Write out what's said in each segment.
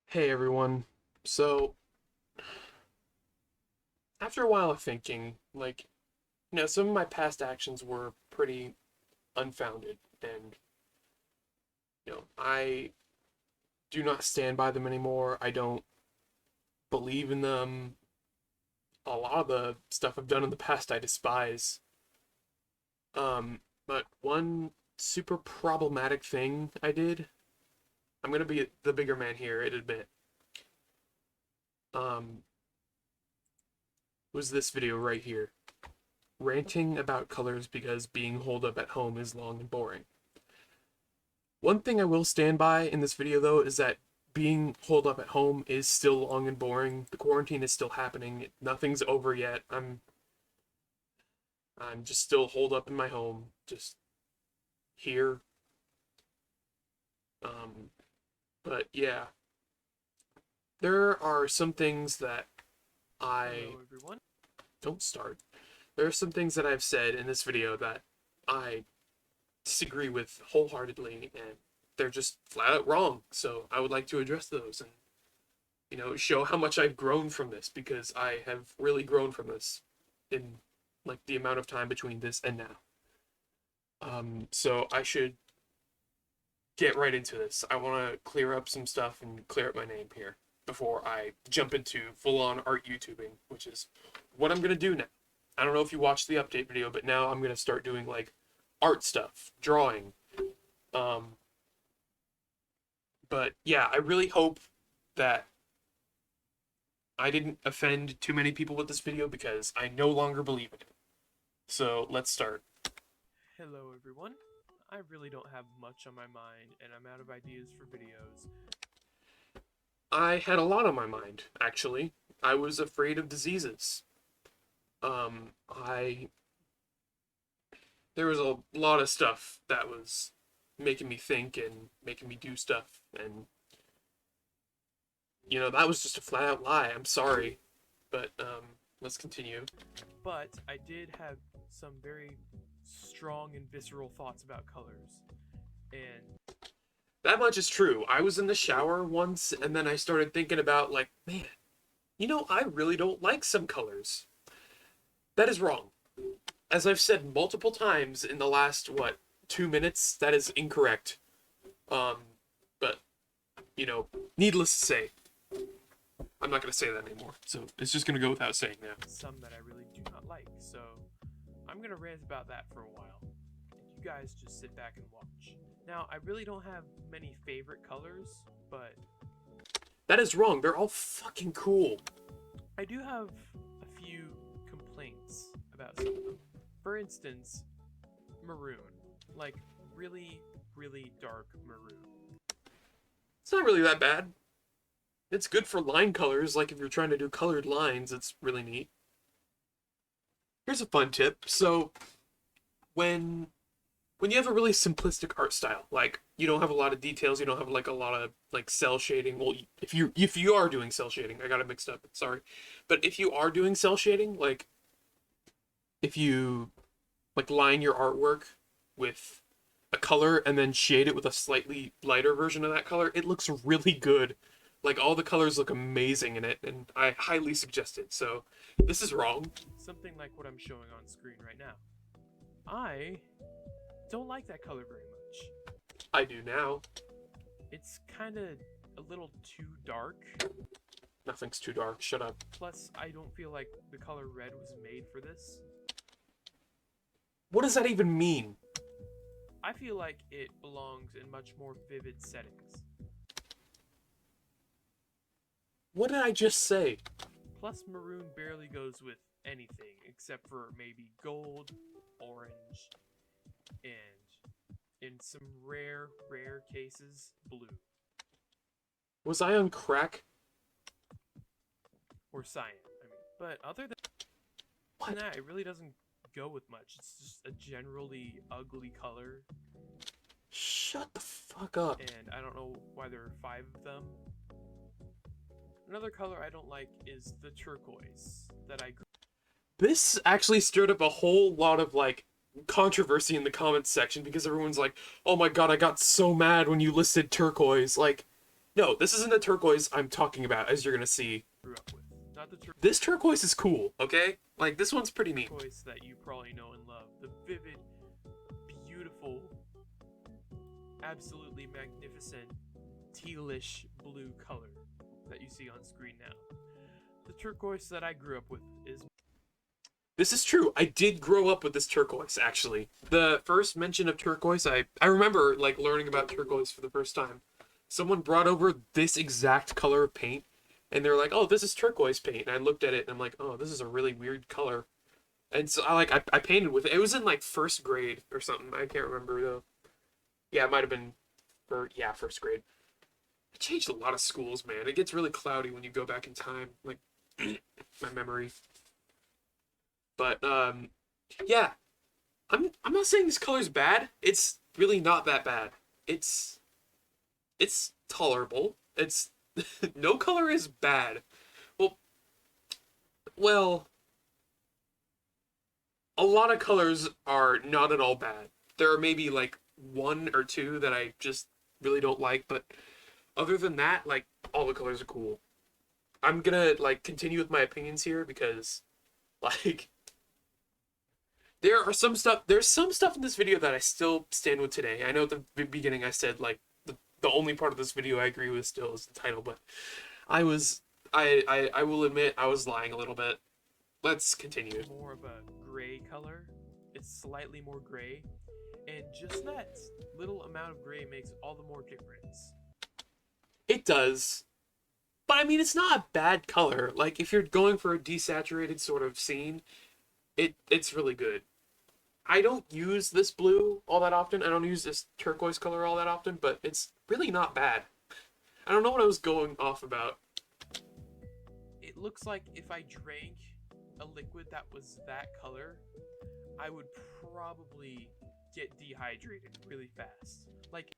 Hey everyone. So, after a while of thinking, some of my past actions were pretty unfounded, and, I do not stand by them anymore. I don't believe in them. A lot of the stuff I've done in the past I despise. But one super problematic thing I did, I'm gonna be the bigger man here, I admit, um, was this video right here. Ranting about colors because being holed up at home is long and boring. One thing I will stand by in this video though is that being holed up at home is still long and boring. The quarantine is still happening. Nothing's over yet. I'm just still holed up in my home, just here. Um, but yeah, there are some things that I Hello, everyone. don't start. There are some things that I've said in this video that I disagree with wholeheartedly, and they're just flat out wrong. So I would like to address those and show how much I've grown from this, because I have really grown from this in like the amount of time between this and now. So I should get right into this. I want to clear up some stuff and clear up my name here before I jump into full-on art YouTubing, which is what I'm gonna do now. I don't know if you watched the update video, but now I'm gonna start doing like art stuff, drawing. Um, but yeah, I really hope that I didn't offend too many people with this video, because I no longer believe in it. So let's start. Hello, everyone. I really don't have much on my mind, and I'm out of ideas for videos. I had a lot on my mind, actually. I was afraid of diseases. I There was a lot of stuff that was making me think and making me do stuff, and that was just a flat out lie. I'm sorry, but let's continue. But I did have some very strong and visceral thoughts about colors. And That much is true. I was in the shower once, and then I started thinking about, like, man, I really don't like some colors. That is wrong. As I've said multiple times in the last, 2 minutes, that is incorrect. Um, but, needless to say, I'm not going to say that anymore. So it's just going to go without saying now. some that I really do not like. So I'm going to rant about that for a while. And you guys just sit back and watch. Now, I really don't have many favorite colors, but That is wrong. They're all fucking cool. I do have a few complaints about some of them. For instance, maroon. Like, really, really dark maroon. It's not really that bad. It's good for line colors, like if you're trying to do colored lines, it's really neat. Here's a fun tip. So, when when you have a really simplistic art style, like you don't have a lot of details, you don't have like a lot of like cell shading. Well, if you are doing cell shading, I got it mixed up. Sorry, but if you are doing cell shading, like if you like line your artwork with a color and then shade it with a slightly lighter version of that color, it looks really good. Like all the colors look amazing in it, and I highly suggest it. So this is wrong. Something like what I'm showing on screen right now. I don't like that color very much. I do now. It's kind of a little too dark. Nothing's too dark. Shut up. Plus, I don't feel like the color red was made for this. What does that even mean? I feel like it belongs in much more vivid settings. What did I just say? Plus, maroon barely goes with anything except for maybe gold, orange, and in some rare, rare cases, blue Was I on crack? or cyan. I mean, but other than What? that, it really doesn't go with much. It's just a generally ugly color, Shut the fuck up. and I don't know why there are five of them. Another color I don't like is the turquoise that I grew. This actually stirred up a whole lot of like controversy in the comments section, because everyone's like, "Oh my god, I got so mad when you listed turquoise." Like, No, this isn't the turquoise I'm talking about, as you're gonna see. Grew up with. Not the This turquoise is cool, okay? Like, this one's pretty neat. turquoise that you probably know and love. The vivid, beautiful, absolutely magnificent tealish blue color that you see on screen now. The turquoise that I grew up with is This is true. I did grow up with this turquoise, actually. The first mention of turquoise, I remember, like, learning about turquoise for the first time. Someone brought over this exact color of paint, and they're like, oh, this is turquoise paint. And I looked at it, and I'm like, oh, this is a really weird color. And so I painted with it. It was in, like, first grade or something. I can't remember, though. Yeah, it might have been, first grade. I changed a lot of schools, man. It gets really cloudy when you go back in time. Like, my memory. But yeah, I'm not saying this color's bad. It's really not that bad. It's tolerable. It's no color is bad. Well, well, a lot of colors are not at all bad. There are maybe like one or two that I just really don't like, but other than that, like all the colors are cool. I'm gonna like continue with my opinions here because like there's some stuff in this video that I still stand with today. I know at the beginning I said like the only part of this video I agree with still is the title, but I will admit I was lying a little bit. Let's continue. more of a gray color. It's slightly more gray, and just that little amount of gray makes all the more difference. It does. But I mean it's not a bad color. Like if you're going for a desaturated sort of scene, it's really good. I don't use this blue all that often. I don't use this turquoise color all that often, but it's really not bad. I don't know what I was going off about. It looks like if I drank a liquid that was that color, I would probably get dehydrated really fast. Like,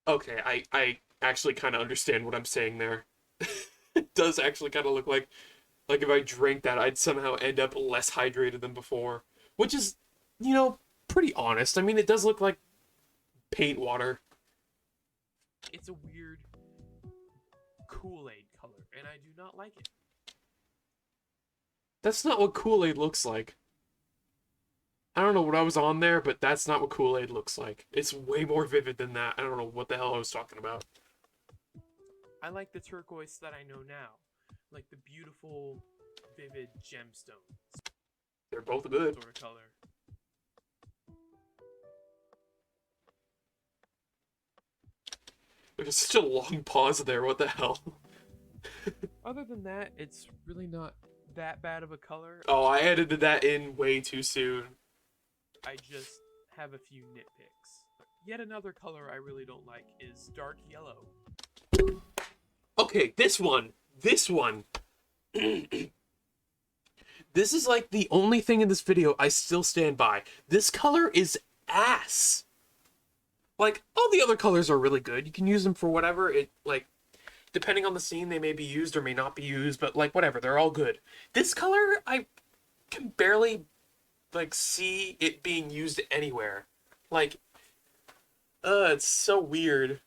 Okay, I actually kind of understand what I'm saying there. It does actually kind of look like if I drank that, I'd somehow end up less hydrated than before. Which is, pretty honest. I mean, it does look like paint water. it's a weird Kool-Aid color, and I do not like it. That's not what Kool-Aid looks like. I don't know what I was on there, but that's not what Kool-Aid looks like. It's way more vivid than that. I don't know what the hell I was talking about. I like the turquoise that I know now, like the beautiful, vivid gemstone They're both good. sort of color. There's such a long pause there. What the hell? Other than that, it's really not that bad of a color. Oh, I edited that in way too soon. I just have a few nitpicks. Yet another color I really don't like is dark yellow. Okay, this one. This is like the only thing in this video I still stand by. This color is ass. Like, all the other colors are really good. You can use them for whatever. Depending on the scene, they may be used or may not be used, but, like, whatever. They're all good. This color, I can barely, like, see it being used anywhere. Like, it's so weird.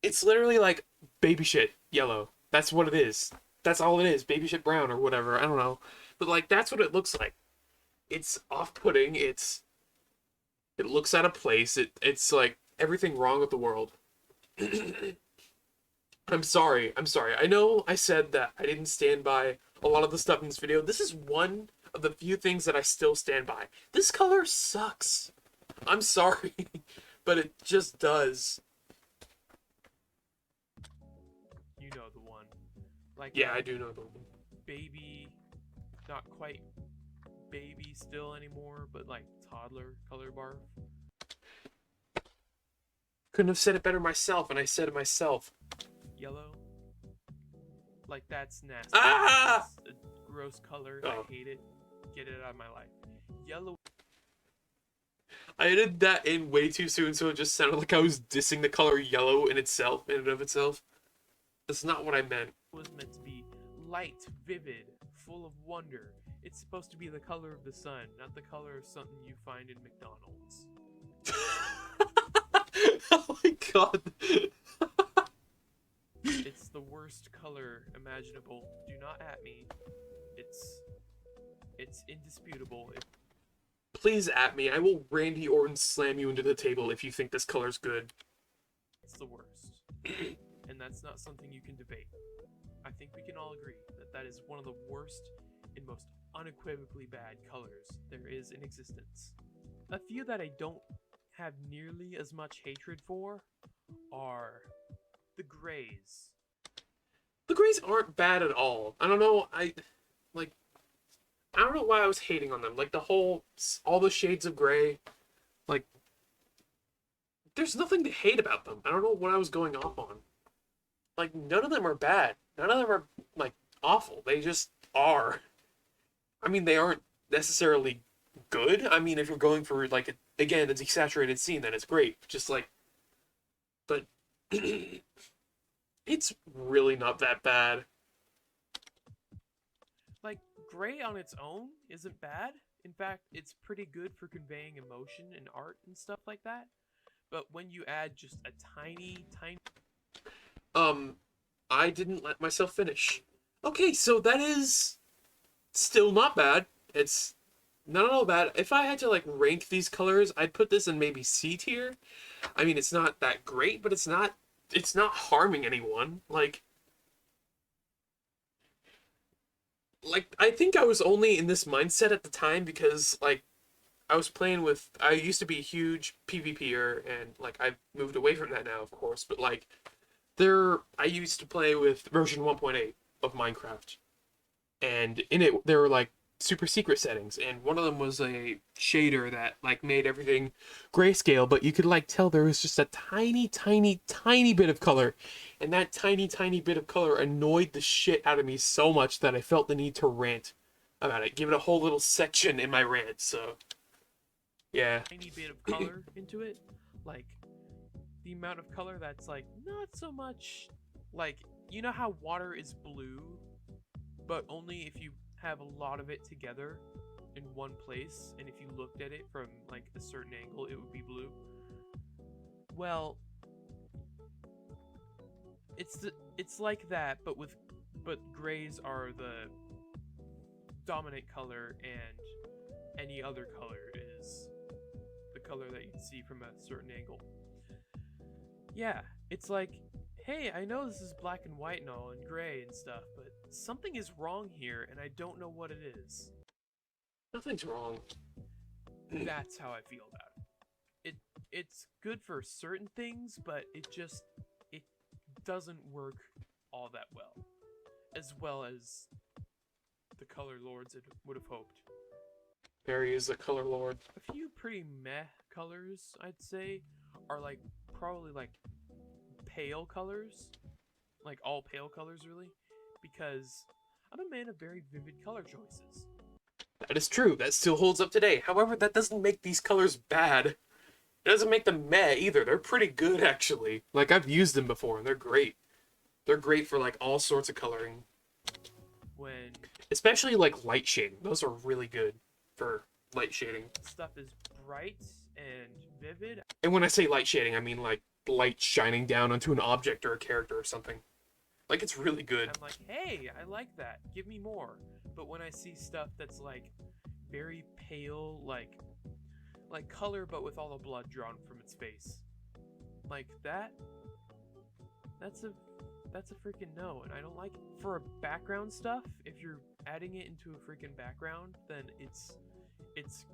It's literally, like, baby shit yellow. That's what it is. That's all it is. Baby shit brown or whatever. I don't know. But, like, that's what it looks like. It's off-putting. It looks out of place. It's, like, everything wrong with the world. I'm sorry. I know I said that I didn't stand by a lot of the stuff in this video. This is one of the few things that I still stand by. This color sucks. I'm sorry, but it just does. You know the one. Like, Yeah, I do know the one. baby, not quite baby still anymore, but like toddler color barf. Couldn't have said it better myself, and I said it myself. Yellow. Like, that's nasty. Ah! It's a gross color. Oh. I hate it. Get it out of my life. Yellow I edited that in way too soon, so it just sounded like I was dissing the color yellow in and of itself. That's not what I meant. was meant to be light, vivid, full of wonder. It's supposed to be the color of the sun, not the color of something you find in McDonald's. Oh my god. worst color imaginable. Do not at me. It's indisputable. Please at me. I will Randy Orton slam you into the table if you think this color's good. It's the worst. And that's not something you can debate. I think we can all agree that that is one of the worst and most unequivocally bad colors there is in existence. A few that I don't have nearly as much hatred for are the grays. The grays aren't bad at all. I don't know. Like. I don't know why I was hating on them. Like all the shades of gray. Like, there's nothing to hate about them. I don't know what I was going off on. Like, none of them are bad. None of them are like awful. They just are. I mean, they aren't necessarily good. I mean, if you're going for like again a desaturated scene, then it's great. Just like, but it's really not that bad. Like, gray on its own isn't bad. In fact, it's pretty good for conveying emotion and art and stuff like that. But when you add just a tiny, tiny... I didn't let myself finish. Okay, so that is still not bad. It's not at all bad. If I had to like rank these colors, I'd put this in maybe C tier. I mean, it's not that great, but it's not harming anyone. Like I think I was only in this mindset at the time because like I was playing with I used to be a huge PvPer and like I've moved away from that now, of course, but like I used to play with version 1.8 of Minecraft. And in it there were like super secret settings, and one of them was a shader that like made everything grayscale, but you could like tell there was just a tiny bit of color, and that tiny bit of color annoyed the shit out of me so much that I felt the need to rant about it, give it a whole little section in my rant. So yeah, tiny bit of color into it. Like, the amount of color that's like not so much like, you know how water is blue, but only if you have a lot of it together in one place, and if you looked at it from like a certain angle it would be blue. Well, it's like that, but grays are the dominant color, and any other color is the color that you can see from a certain angle. Yeah, it's like, hey, I know this is black and white and all, and gray and stuff, but something is wrong here, and I don't know what it is. nothing's wrong. That's how I feel about it. It's good for certain things, but it doesn't work all that well as the color lords would have hoped. Barry is the color lord. A few pretty meh colors, I'd say, are like probably like pale colors, like all pale colors really, because I'm a man of very vivid color choices. That is true. That still holds up today. However, that doesn't make these colors bad. It doesn't make them meh either. They're pretty good, actually. Like, I've used them before, and they're great. They're great for, like, all sorts of coloring. When Especially, like, light shading. Those are really good for light shading. stuff is bright and vivid, And when I say light shading, I mean, like, light shining down onto an object or a character or something. Like, it's really good. I'm like, hey, I like that. Give me more. But when I see stuff that's like very pale, like color, but with all the blood drawn from its face, like that's a freaking no, and I don't like it. For background stuff, if you're adding it into a freaking background, then it's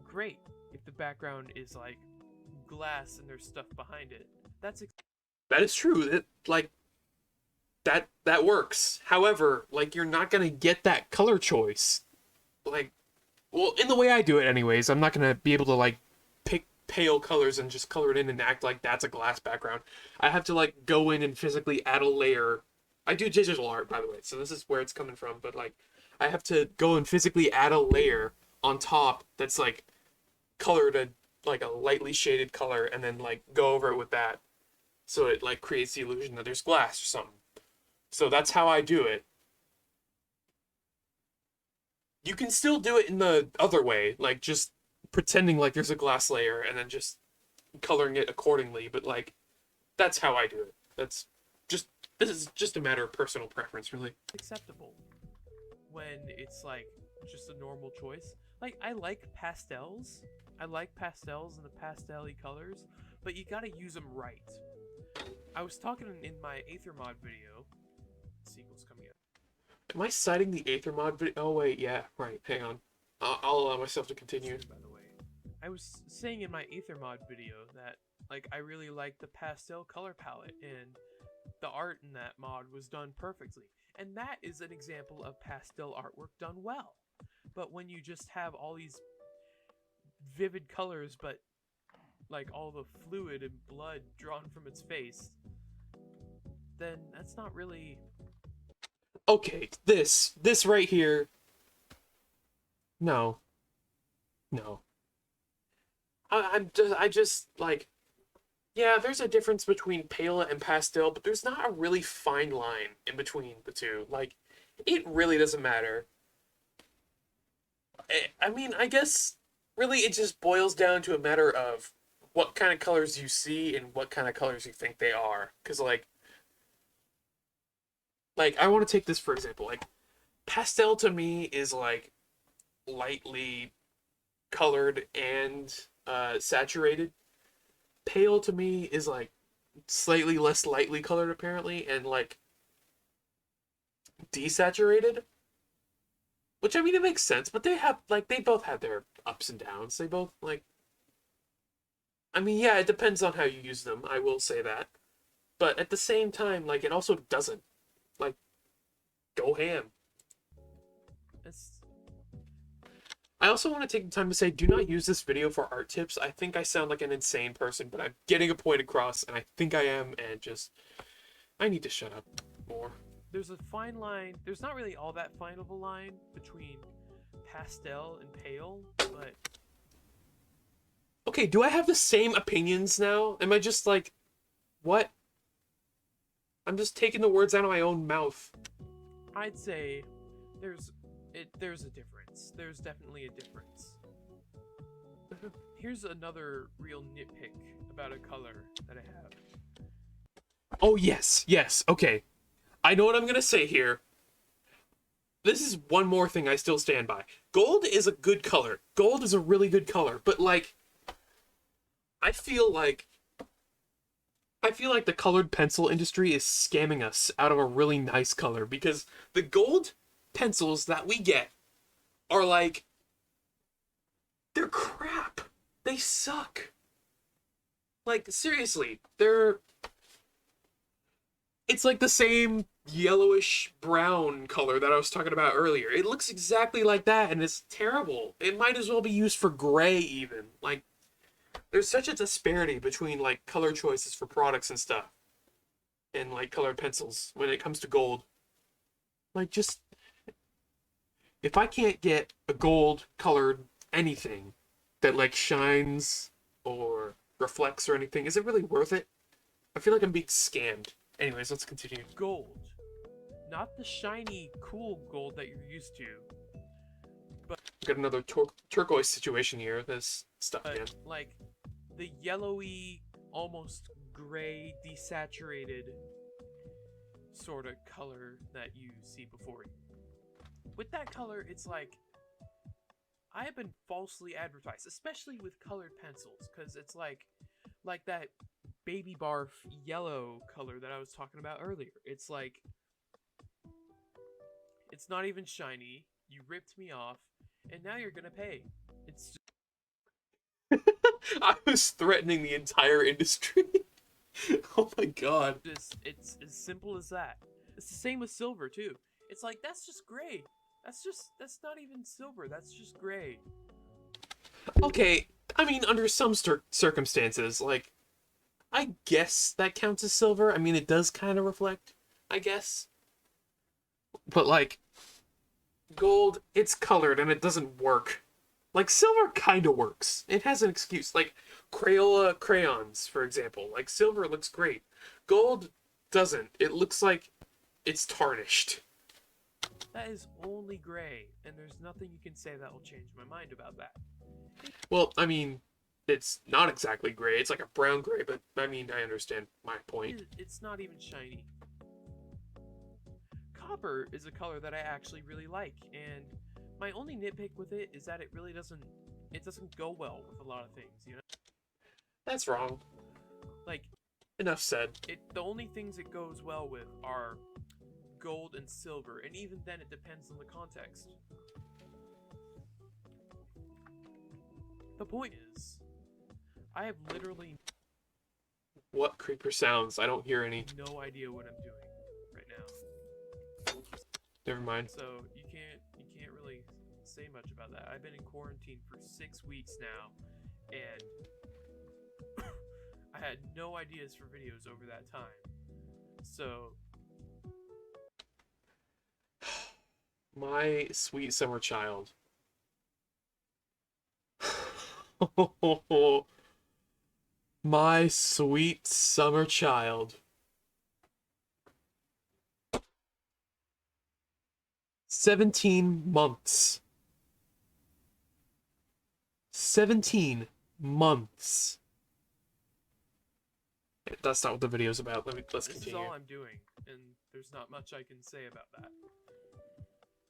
great. If the background is like glass and there's stuff behind it, that is true. That works. However, like, you're not gonna get that color choice. Like, well, in the way I do it anyways, I'm not gonna be able to, like, pick pale colors and just color it in and act like that's a glass background. I have to, like, go in and physically add a layer. I do digital art, by the way, so this is where it's coming from, but, like, I have to go and physically add a layer on top that's, like, colored like a lightly shaded color, and then, like, go over it with that, so it, like, creates the illusion that there's glass or something. So that's how I do it. You can still do it in the other way, like just pretending like there's a glass layer and then just coloring it accordingly, but like that's how I do it. That's just This is just a matter of personal preference, really. acceptable when it's like just a normal choice. Like I like pastels. I like pastels and the pastel-y colors, but you gotta use them right. I was talking in my Aether mod video. Sequel's coming up. Am I citing the Aether mod video? Oh, wait, yeah, right. Hang on. I'll allow myself to continue. By the way, I was saying in my Aether mod video that like I really like the pastel color palette and the art in that mod was done perfectly. And that is an example of pastel artwork done well. But when you just have all these vivid colors, but like all the fluid and blood drawn from its face, then that's not really. Okay, this right here. No, no. I just like, yeah, there's a difference between pale and pastel, but there's not a really fine line in between the two. Like, it really doesn't matter. I mean, I guess really it just boils down to a matter of what kind of colors you see and what kind of colors you think they are. Because like I want to take this for example. Like, pastel to me is like lightly colored and saturated. Pale to me is like slightly less lightly colored apparently, and like desaturated. Which I mean it makes sense, but they both have their ups and downs. They both like, I mean, yeah, it depends on how you use them, I will say that. But at the same time, like it also doesn't. Like, go ham. It's I also want to take the time to say, do not use this video for art tips. I think I sound like an insane person, but I'm getting a point across, and I think I am, and just, I need to shut up more. there's a fine line. There's not really all that fine of a line between pastel and pale, but Okay, do I have the same opinions now? Am I just like, what? I'm just taking the words out of my own mouth. I'd say there's a difference. There's definitely a difference. Here's another real nitpick about a color that I have. Oh, yes, yes, okay. I know what I'm gonna say here. This is one more thing I still stand by. Gold is a good color. Gold is a really good color, but like, I feel like the colored pencil industry is scamming us out of a really nice color because the gold pencils that we get are like, they're crap. They suck. Like, seriously, it's like the same yellowish brown color that I was talking about earlier. It looks exactly like that and it's terrible. It might as well be used for gray even. Like, there's such a disparity between like color choices for products and stuff and like colored pencils when it comes to gold. Like, just, if I can't get a gold colored anything that like shines or reflects or anything, is it really worth it? I feel like I'm being scammed. Anyways, let's continue. Gold. Not the shiny, cool gold that you're used to, Got another turquoise situation here. This stuff again. but like the yellowy, almost gray, desaturated sort of color that you see before you. With that color, it's like I have been falsely advertised, especially with colored pencils, because it's like that baby barf yellow color that I was talking about earlier. It's like it's not even shiny. You ripped me off, and now you're gonna pay. It's I was threatening the entire industry. Oh my god. just it's as simple as that. It's the same with silver too. It's like that's just gray. That's not even silver. That's just gray. Okay, I mean, under some circumstances, like, I guess that counts as silver. I mean, it does kind of reflect, I guess. But, like, gold, it's colored and it doesn't work. Like, silver kind of works. It has an excuse. Like, Crayola crayons, for example. Like, silver looks great. Gold doesn't. It looks like it's tarnished. That is only gray, and there's nothing you can say that will change my mind about that. Well, I mean, it's not exactly gray. It's like a brown gray, but I mean, I understand my point. It's not even shiny. copper is a color that I actually really like, and my only nitpick with it is that it doesn't go well with a lot of things, you know? That's wrong. Like, Enough said. the only things it goes well with are gold and silver, and even then it depends on the context. The point is, I have literally What creeper sounds? I don't hear any. no idea what I'm doing right now. Never mind. So you can't really say much about that. I've been in quarantine for 6 weeks now, and I had no ideas for videos over that time. So My sweet summer child. My sweet summer child. 17 months. 17 months. That's not what the video's about. Let's this continue. is all I'm doing, and there's not much I can say about that.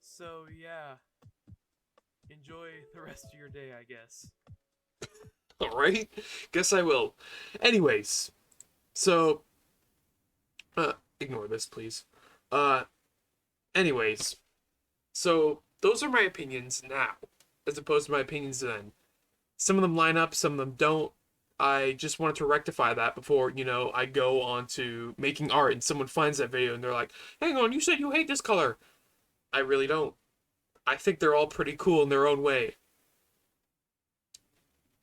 So yeah, enjoy the rest of your day, I guess. Alright? Guess I will. Anyways, so ignore this, please. Anyways, so those are my opinions now, as opposed to my opinions then. Some of them line up, some of them don't. I just wanted to rectify that before, I go on to making art and someone finds that video and they're like, hang on, you said you hate this color. I really don't. I think they're all pretty cool in their own way.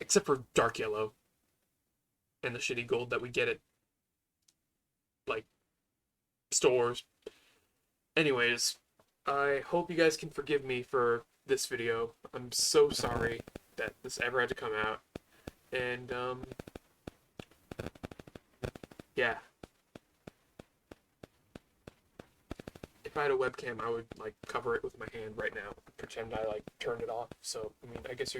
Except for dark yellow. And the shitty gold that we get at, like, stores. Anyways, I hope you guys can forgive me for this video. I'm so sorry that this ever had to come out. And, yeah. If I had a webcam, I would, cover it with my hand right now. Pretend I, turned it off. So, I mean, I guess you're